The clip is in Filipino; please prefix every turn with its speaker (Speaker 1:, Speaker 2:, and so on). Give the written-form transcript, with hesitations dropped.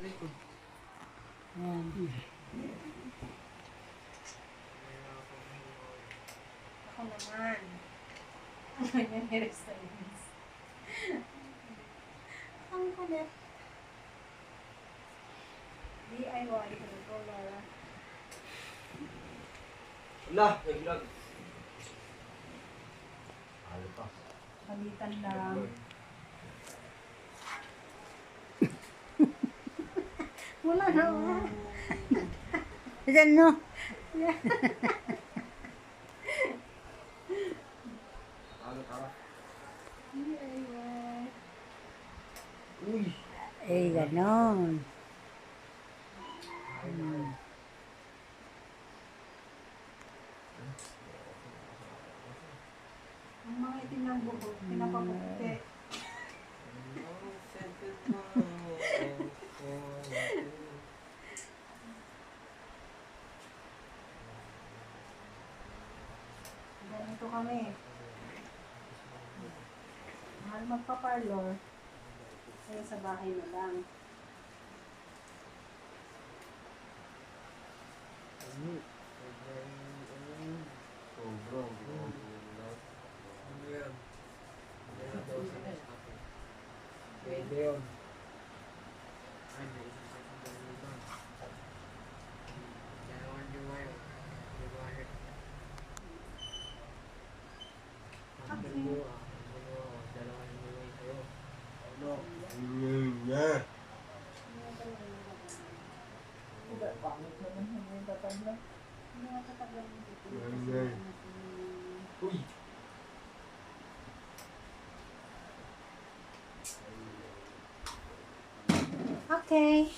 Speaker 1: Ayan.
Speaker 2: Ako naman. Ang ganyan hairstylist. Ang kulit. DIY ko, Laura.
Speaker 3: Wala, naglag. Ano pa?
Speaker 2: Palitan lang. Wala na.
Speaker 1: Diyan no?
Speaker 3: Ano para?
Speaker 2: DIY.
Speaker 3: Uy!
Speaker 1: Eh, ganon.
Speaker 2: Ang mga itim ng buhok, pinapapukte. Ganito kami. Mahal magpa-parlor. Kaya sa bahay na lang.
Speaker 3: Sobrang. Pwede yun. Uy!
Speaker 2: Okay.